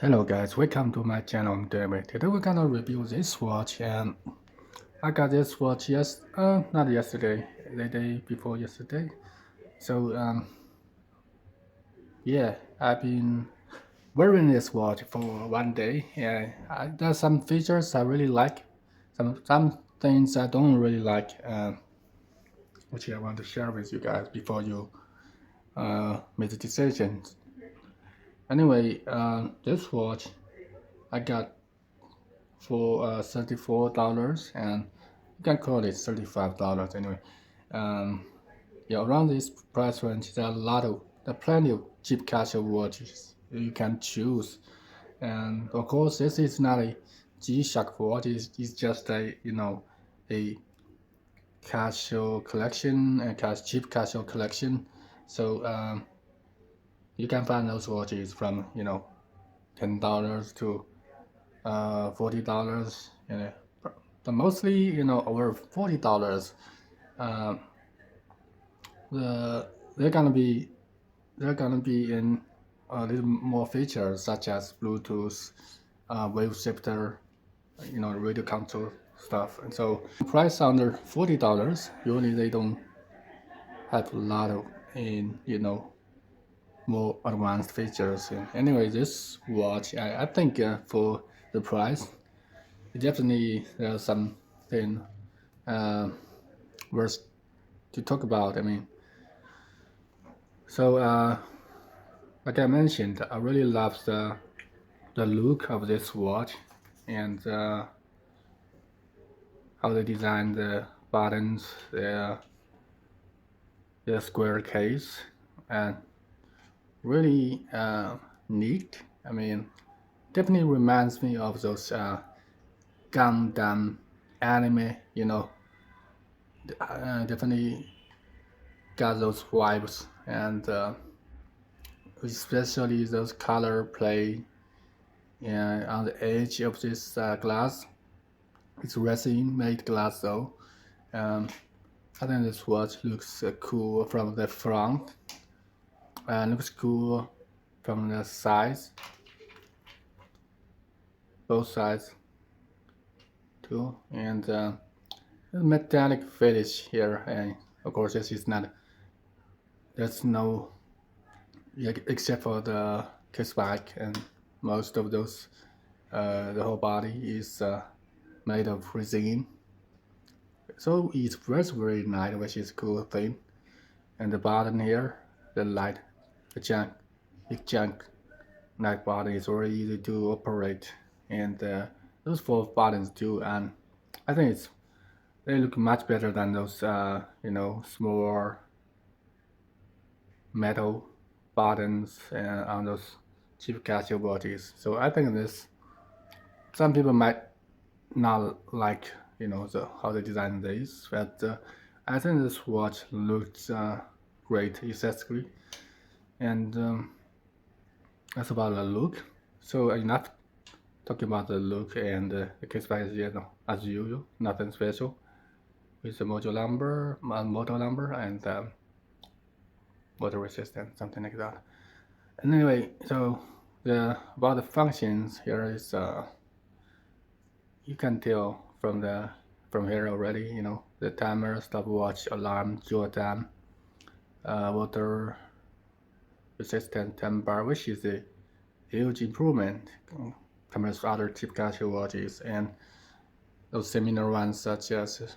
Hello guys, welcome to my channel. I'm David. Today we're gonna review this watch, and I got this watch not yesterday, the day before yesterday. So yeah, I've been wearing this watch for one day. Yeah, there's some features I really like, some things I don't really like, which I want to share with you guys before you make the decision. Anyway, this watch I got for $34, and you can call it $35 anyway. Um, yeah, around this price range, there are plenty of cheap casual watches you can choose. And of course, this is not a G-Shock watch. It's just a casual collection, cheap casual collection. So you can find those watches from $10 to $40. But mostly over $40. Um, the they're gonna be in a little more features such as Bluetooth, wave shifter, radio control stuff. And so price under $40, usually they don't have a lot of in more advanced features. And anyway, this watch I think for the price, definitely there's something uh, worth to talk about. I mean, so like I mentioned, I really love the look of this watch, and how they design the buttons, the square case, and really neat. I mean, definitely reminds me of those Gundam anime. Definitely got those vibes, and especially those color play on the edge of this glass. It's resin made glass though. Um, I think this watch looks cool from the front, and looks cool from the sides, both sides too. And metallic finish here, and of course this is not. There's no, yeah, except for the kickback, and most of those, the whole body is made of resin. So it feels very nice, which is a cool thing. And the button here, the light, the junk, big junk light button is very easy to operate, and those four buttons too. And I think they look much better than those small metal buttons on those cheap casual watches. So I think some people might not like how they design this, but I think this watch looks great aesthetically, and that's about the look. So enough talking about the look, and the case price, as usual, nothing special. With the model number, and water resistant, something like that. And anyway, so about the functions here is you can tell from here already. The timer, stopwatch, alarm, dual time, water resistant time bar, which is a huge improvement compared to other cheap casual watches, and those similar ones such as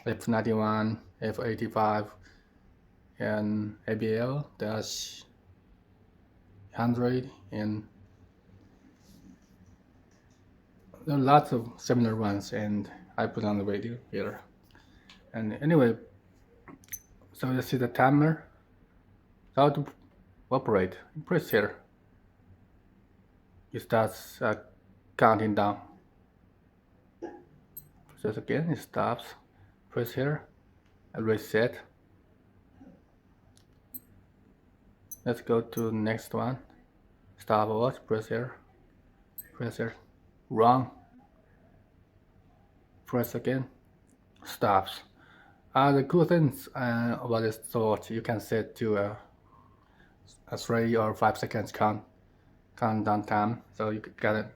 F91, F85, and ABL-100, and there are lots of similar ones, and I put on the video here. And anyway, so you see the timer, how to operate. Press here, it starts counting down. Press again, it stops. Press here, and reset. Let's go to the next one. Stopwatch, press here, wrong. Press again, stops. The cool things about this watch, you can set to a 3 or 5 seconds count countdown time, so you get it,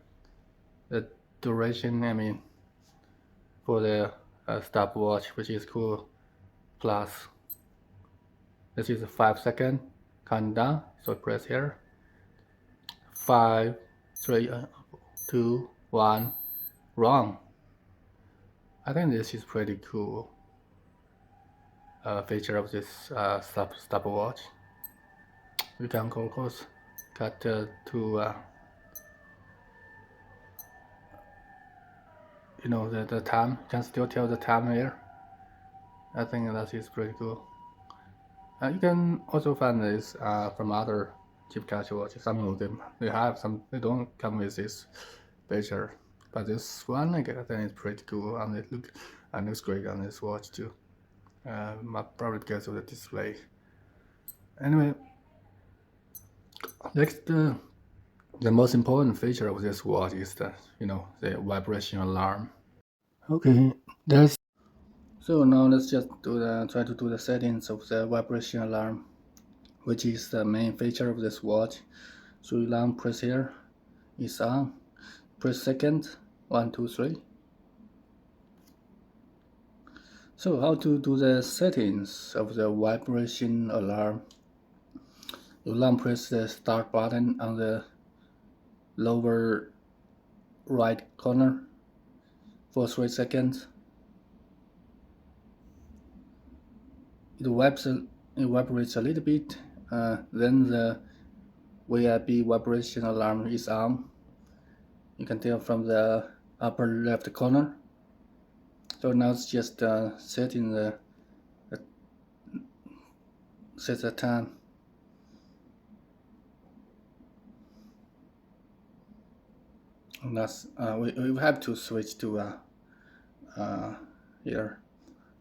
the duration. I mean, for the stopwatch, which is cool. Plus, this is a 5-second countdown. So press here. 5, 3, 2, 1. Wrong. I think this is pretty cool feature of this stopwatch. We can of course cut to you know, the time. You can still tell the time here. I think that is pretty cool. You can also find this from other cheap casio watches. Some of them they have, some they don't come with this feature. But this one, I think it's pretty cool, and it looks great on this watch too. Probably because of the display. Anyway, next, the most important feature of this watch is the the vibration alarm. Okay, so now let's just try to do the settings of the vibration alarm, which is the main feature of this watch. So alarm press here is on. Press second, 1, 2, 3. So how to do the settings of the vibration alarm? Alarm press the start button on the lower right corner for 3 seconds. It vibrates a little bit, then the VIB vibration alarm is on. You can tell from the upper left corner. So now it's just setting set the time. And that's we have to switch to here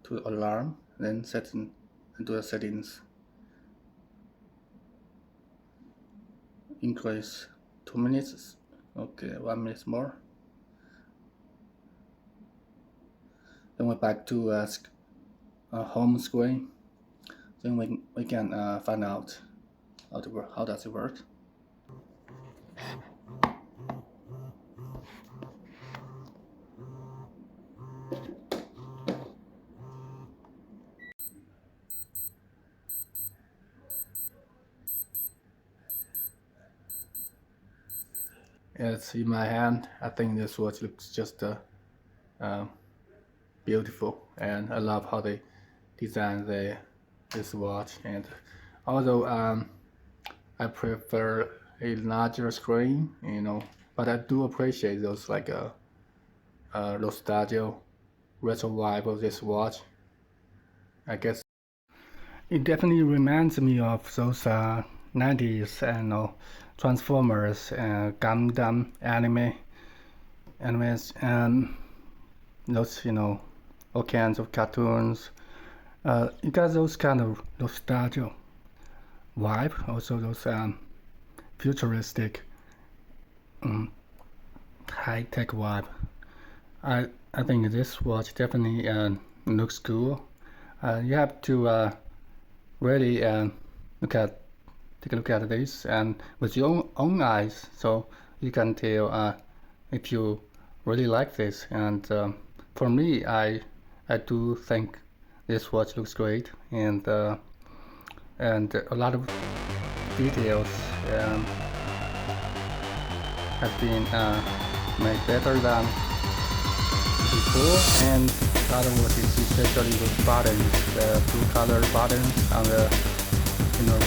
to alarm, then setting into the settings. Increase 2 minutes. Okay, 1 minute more. Then we're back to home screen. Then we can find out how does it work. It's in my hand. I think this watch looks just beautiful, and I love how they designed this watch. And although I prefer a larger screen, but I do appreciate those like nostalgia retro vibe of this watch. I guess it definitely reminds me of those 90s and Transformers, Gundam animes, and those all kinds of cartoons. It got those kind of nostalgia vibe, also those futuristic high-tech vibe. I think this watch definitely looks cool. You have to really take a look at this and with your own eyes, so you can tell if you really like this. And for me, I do think this watch looks great, and a lot of details have been made better than before. And the other one is especially those buttons, the blue color buttons on the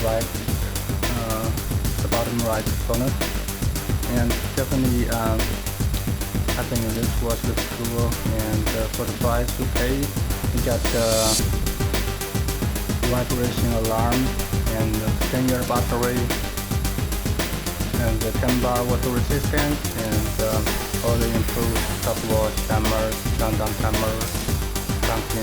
right, the bottom right corner. And definitely I think this watch looks cool, and for the price we pay, we got the vibration alarm and the 10-year battery and the 10-bar water resistance, and all the improved stopwatch, timer, countdown timer, something